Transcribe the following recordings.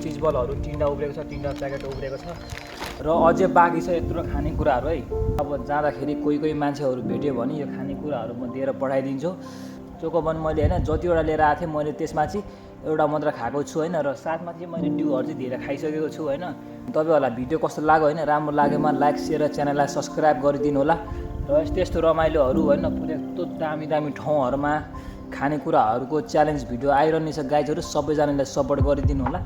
चिज बलहरू 3टा उब्रेको छ, 3टा प्याकेट उब्रेको छ र अझै बाँकी छ यत्रो खानेकुराहरू है। अब जाँदाखेरि कोही मान्छेहरू भेट्यो भने यो खानेकुराहरू म दिएर पठाइदिन्छु। चोकोबन मैले होइन जतिवटा लिएर आएको थिएँ मैले त्यसमा चाहिँ एउटा मात्र खाएको छु होइन, र साथमा चाहिँ मैले ड्युहरू चाहिँ धेरै खाइसकेको छु होइन। तपाईँहरूलाई भिडियो कस्तो लाग्यो होइन, राम्रो लागेमा लाइक सेयर र च्यानललाई सब्सक्राइब गरिदिनु होला। र यस्तो रमाइलोहरू होइन पुरै यस्तो दामी ठाउँहरूमा खानेकुराहरूको च्यालेन्ज भिडियो आइरहने छ गाइजहरू, सबैजनाले सपोर्ट गरिदिनु होला।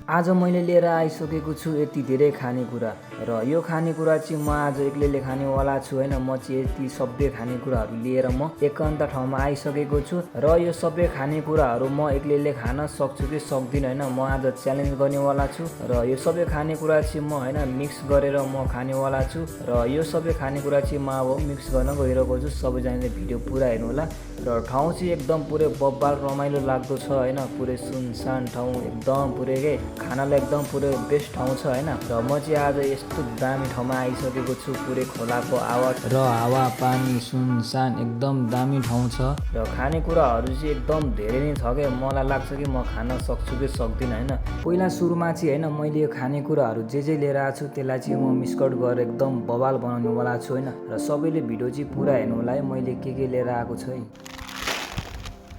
आज मैले लिएर आइसकेको छु यति धेरै खानेकुरा, र यो खानेकुरा चाहिँ म आज एक्लैले खानेवाला छु होइन। म चाहिँ यति सबै खानेकुराहरू लिएर म एकान्त ठाउँमा आइसकेको छु र यो सबै खानेकुराहरू म एक्लैले खान सक्छु कि सक्दिनँ होइन। म आज च्यालेन्ज गर्नेवाला छु र यो सबै खानेकुरा चाहिँ म होइन मिक्स गरेर म खानेवाला छु र यो सबै खानेकुरा चाहिँ म अब मिक्स गर्न गइरहेको छु। सबैजनाले भिडियो पुरा हेर्नु होला। र ठाउँ चाहिँ एकदम पुरै बब्बाल रमाइलो लाग्दो छ होइन, पुरै सुनसान ठाउँ एकदम पुरै के खानालाई एकदम पुरै बेस्ट ठाउँ छ होइन। र म चाहिँ आज यस्तो दामी ठाउँमा आइसकेको छु, पुरै खोलाको आवाज र हावा पानी सुनसान एकदम दामी ठाउँ छ र खानेकुराहरू चाहिँ एकदम धेरै नै छ क्या। मलाई लाग्छ कि म खान सक्छु कि सक्दिनँ होइन। पहिला सुरुमा चाहिँ होइन मैले यो खानेकुराहरू जे लिएर आएको छु त्यसलाई चाहिँ म मिक्सकट गरेर एकदम बवाल बनाउनेवाला छु होइन। र सबैले भिडियो चाहिँ पुरा हेर्नु होला है, मैले के लिएर आएको छु है।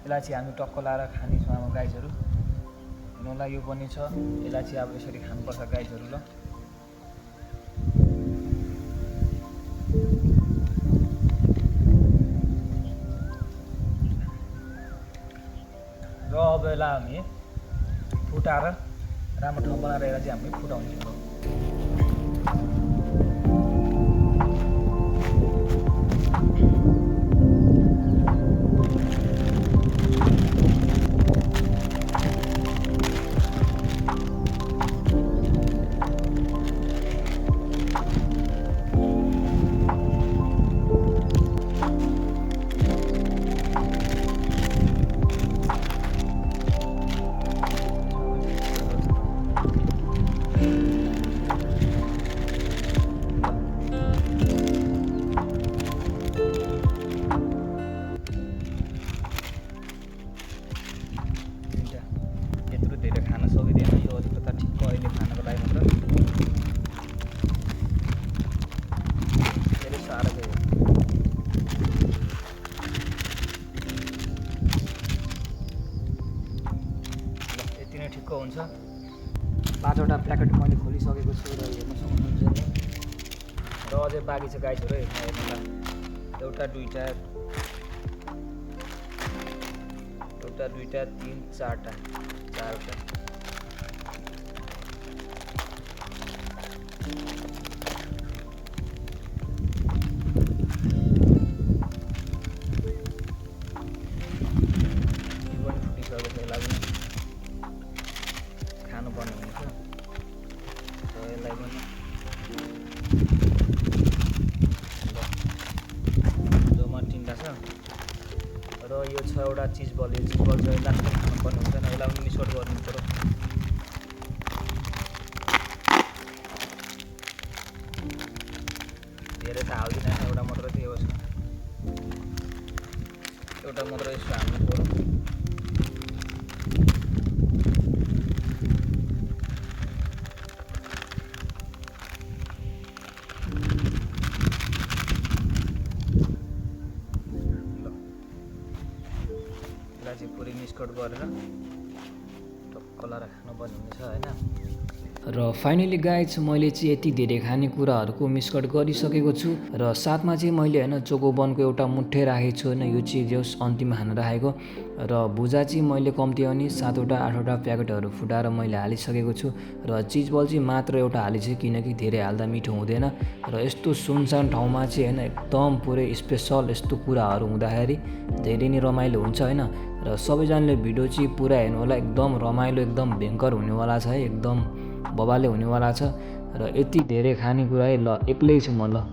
यसलाई चाहिँ हामी टक्क लाएर खानेछौँ अब गाइजहरू, हेर्नुलाई यो पनि छ। यसलाई चाहिँ अब यसरी खानुपर्छ गाइजहरू ल। र अब यसलाई हामी फुटाएर राम्रो ठाउँ बनाएर यसलाई चाहिँ हामी फुटाउँछौँ। धेरै खान सकिँदैन यो अलिकता ठिक्क अहिले खानको लागि मात्र। धेरै साह्रो गयो ल, यति नै ठिक्क हुन्छ। 5वटा प्याकेट मैले खोलिसकेको छु र हेर्न सक्नुहुन्छ र अझै बाँकी छ गाइजहरू हेर्नुलाई। एउटा दुईवटा 3 4टा 4वटा फुटिसकेको छ। यसलाई पनि खानुपर्ने हुन्छ र यसलाई पनि जोमा 3टा छ र यो छ एउटा चिज बल। यो चिज बल चाहिँ यसलाई पनि खानुपर्ने हुन्छ, यसलाई पनि मिक्सकट गर्नु पर्यो। धेरै त हाल्दिनँ, एउटा मात्र चाहिँ हो, एउटा मात्र यसो हाल्नु पर्यो। यसलाई चाहिँ पुरै मिक्सकट गरेर टक्क लाएर खानुपर्ने हुनेछ होइन। र फाइनली गाइज मैले चाहिँ यति धेरै खानेकुराहरूको मिक्सकट गरिसकेको छु र साथमा चाहिँ मैले होइन चोकोबनको एउटा मुठ्ठे राखेको छु होइन। यो चाहिँ जस अन्तिममा खान राखेको र भुजा चाहिँ मैले कम्ती अनि 7वटा 8वटा प्याकेटहरू फुटाएर मैले हालिसकेको छु र चिज बल चाहिँ मात्र एउटा हालिछु किनकि धेरै हाल्दा मिठो हुँदैन। र यस्तो सुनसान ठाउँमा चाहिँ होइन एकदम पुरै स्पेसल यस्तो कुराहरू हुँदाखेरि धेरै नै रमाइलो हुन्छ होइन। र सबैजनाले भिडियो चाहिँ पुरा हेर्नु होला, एकदम रमाइलो एकदम भयङ्कर हुनेवाला छ है, एकदम बबाले हुनेवाला छ। र यति धेरै खानेकुरा है ल, एक्लै छु म ल।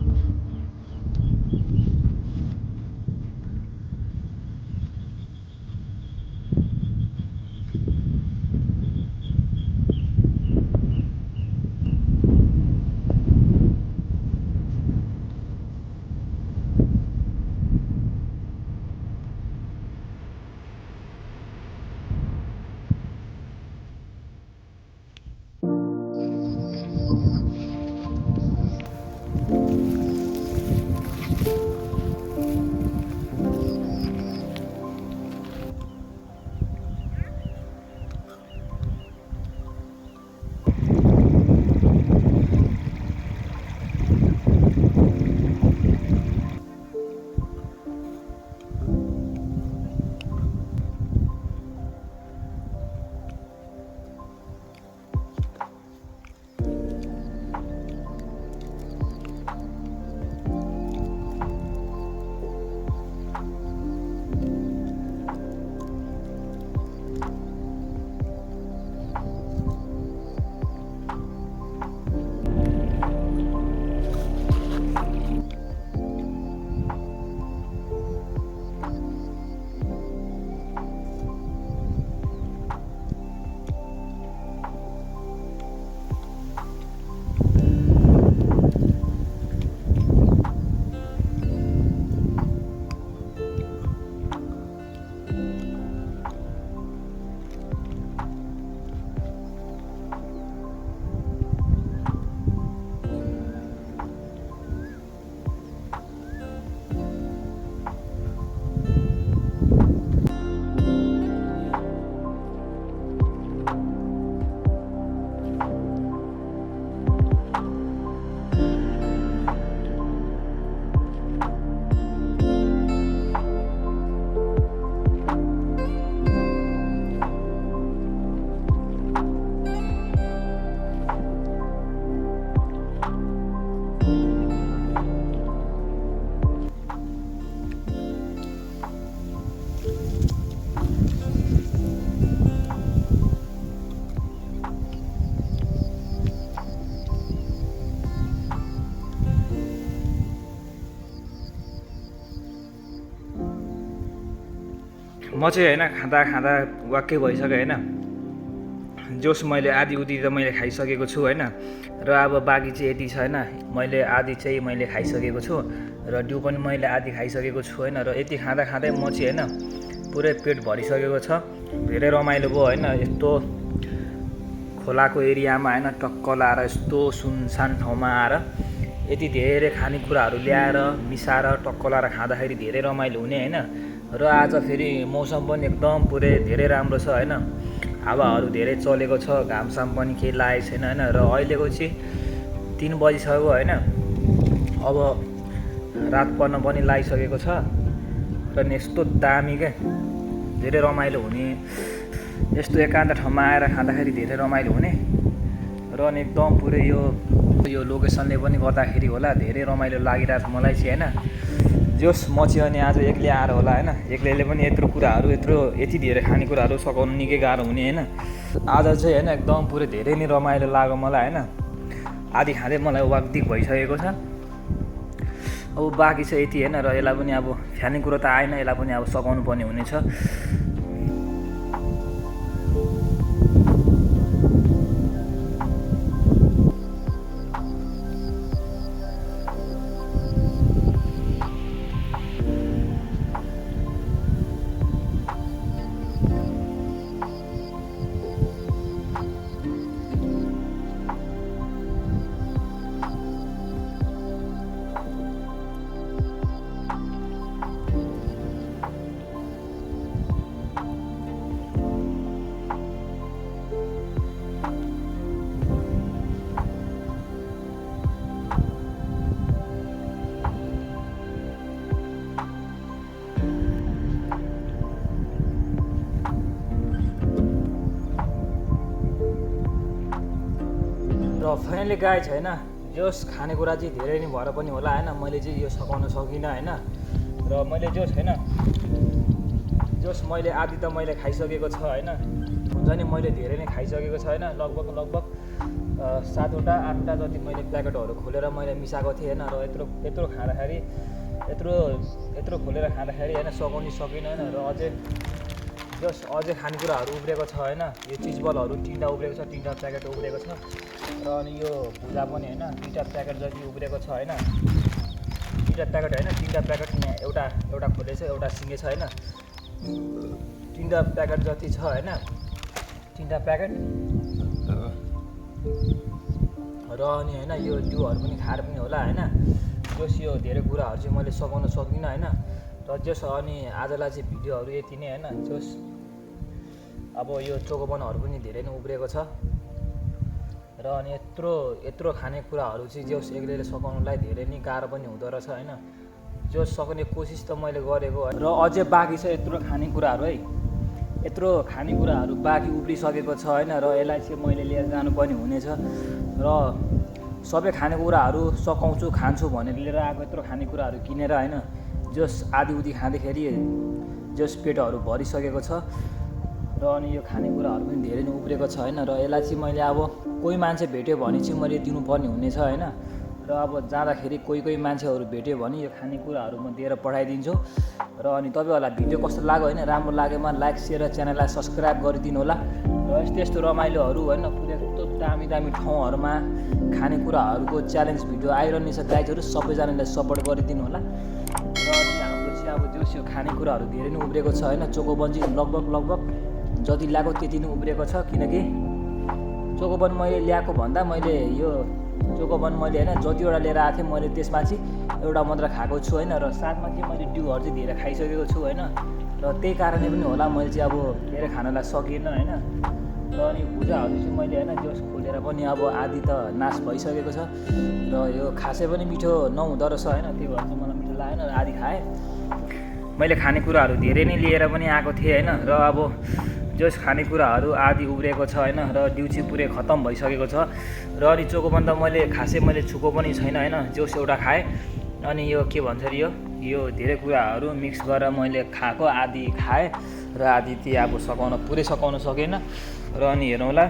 म चाहिँ होइन खाँदा खाँदा वाक्कै भइसक्यो होइन। जोस मैले आधी उधी त मैले खाइसकेको छु होइन। र अब बाँकी चाहिँ यति छ होइन, मैले आधी चाहिँ मैले खाइसकेको छु र डिउ पनि मैले आधी खाइसकेको छु होइन। र यति खाँदा खाँदै म चाहिँ होइन पुरै पेट भरिसकेको छ। धेरै रमाइलो भयो होइन, यस्तो खोलाको एरियामा होइन टक्क लाएर यस्तो सुनसान ठाउँमा आएर यति धेरै खानेकुराहरू ल्याएर मिसाएर टक्क लाएर खाँदाखेरि धेरै रमाइलो हुने होइन। र आज फेरि मौसम पनि एकदम पुरै धेरै राम्रो छ होइन, हावाहरू धेरै चलेको छ, घामसाम पनि केही लागेको छैन होइन। र अहिलेको चाहिँ 3 बजिसक्यो होइन, अब रात पर्न पनि लागिसकेको छ। र यस्तो दामी क्या, धेरै रमाइलो हुने, यस्तो एकान्त ठाउँमा आएर खाँदाखेरि धेरै रमाइलो हुने। र अनि एकदम पुरै यो लोकेसनले पनि गर्दाखेरि होला धेरै रमाइलो लागिरहेको छ मलाई चाहिँ होइन। जोस् म चाहिँ अनि आज एक्लै आएर होला होइन, एक्लैले पनि यत्रो कुराहरू यति धेरै खानेकुराहरू सघाउनु निकै गाह्रो हुने होइन। आज चाहिँ होइन एकदम पुरै धेरै नै रमाइलो लाग्यो मलाई होइन। आधी खाँदै मलाई वाकदिक भइसकेको छ। अब बाँकी छ यति होइन। र यसलाई पनि अब खानेकुरा त आएन, यसलाई पनि अब सघाउनु पर्ने हुनेछ। र फाइनली गाई छैन, जोस् खानेकुरा चाहिँ धेरै नै भएर पनि होला होइन, मैले चाहिँ यो सघाउन सकिनँ होइन। र मैले जोस् होइन, जोस् मैले आधी त मैले खाइसकेको छ होइन। हुन्छ नि मैले धेरै नै खाइसकेको छ होइन, लगभग 7वटा 8वटा जति मैले प्याकेटहरू खोलेर मैले मिसाएको थिएँ होइन। र यत्रो खाँदाखेरि यत्रो खोलेर खाँदाखेरि होइन सघाउनु सकिनँ होइन। र अझै खानेकुराहरू उब्रेको छ होइन, यो चिजबलहरू 3टा उब्रेको छ, 3टा प्याकेट उब्रेको छ। र अनि यो भुजा पनि होइन 2टा प्याकेट जति उब्रेको छ होइन, 2टा प्याकेट होइन 3टा प्याकेट, एउटा खोलेछ एउटा सिङ्गे छ होइन, 3टा प्याकेट जति छ होइन, 3टा प्याकेट। र अनि होइन यो डिउहरू पनि खाएर पनि होला होइन। जोस् यो धेरै कुराहरू चाहिँ मैले सघाउन सकिनँ होइन। र जोस् अनि आजलाई चाहिँ भिडियोहरू यति नै होइन। जोस् अब यो चोकोबनहरू पनि धेरै नै उब्रेको छ। र अनि यत्रो खानेकुराहरू चाहिँ जोस् एक्लैले सघाउनुलाई धेरै नै गाह्रो पनि हुँदो रहेछ होइन। जोस् सक्ने कोसिस त मैले गरेको र अझै बाँकी छ यत्रो खानेकुराहरू है, यत्रो खानेकुराहरू बाँकी उब्रिसकेको छ होइन। र यसलाई चाहिँ मैले लिएर जानुपर्ने हुनेछ। र सबै खानेकुराहरू सघाउँछु खान्छु भनेर लिएर आएको यत्रो खानेकुराहरू किनेर होइन, जोस् आधी उधी खाँदाखेरि जोस् पेटहरू भरिसकेको छ। र अनि यो खानेकुराहरू पनि धेरै नै उब्रेको छ होइन। र यसलाई चाहिँ मैले अब कोही मान्छे भेट्यो भने चाहिँ मैले दिनुपर्ने हुनेछ होइन। र अब जाँदाखेरि कोही मान्छेहरू भेट्यो भने यो खानेकुराहरू म दिएर पठाइदिन्छु। र अनि तपाईँहरूलाई भिडियो कस्तो लाग्यो होइन, राम्रो लागेमा लाइक सेयर र च्यानललाई सब्सक्राइब गरिदिनु होला। र यस्तो रमाइलोहरू होइन पुरै यस्तो दामी ठाउँहरूमा खानेकुराहरूको च्यालेन्ज भिडियो आइरहनेछ गाइजहरू, सबैजनाले सपोर्ट गरिदिनु होला। र अनि हाम्रो चाहिँ अब जोस् यो खानेकुराहरू धेरै नै उब्रेको छ होइन। चोकोबन चाहिँ लगभग जति ल्याएको त्यति नै उब्रेको छ, किनकि चोकोबन मैले ल्याएको भन्दा मैले यो चोकोबन मैले होइन जतिवटा लिएर आएको थिएँ मैले त्यसमा चाहिँ एउटा मात्र खाएको छु होइन। र साथमा चाहिँ मैले डिउहरू चाहिँ धेरै खाइसकेको छु होइन। र त्यही कारणले पनि होला मैले चाहिँ अब धेरै खानलाई सकिनँ होइन। र अनि भुजाहरू चाहिँ मैले होइन जोस् खोलेर पनि अब आधी त नाश भइसकेको छ। र यो खासै पनि मिठो नहुँदो रहेछ होइन, त्यही भएर चाहिँ मलाई मिठो लागेन, आधी खाएँ। मैले खानेकुराहरू धेरै नै लिएर पनि आएको थिएँ होइन। र अब जोस् खानेकुराहरू आधी उब्रेको छ होइन। र डिउ चाहिँ पुरै खत्तम भइसकेको छ। र अनि चोकोबन त मैले खासै छुको पनि छैन होइन, जोस् एउटा खाएँ। अनि यो के भन्छ अरे यो धेरै कुराहरू मिक्स गरेर मैले खाएको, आधी खाएँ र आधी चाहिँ अब पुरै सघाउन सकेन। र अनि हेरौँला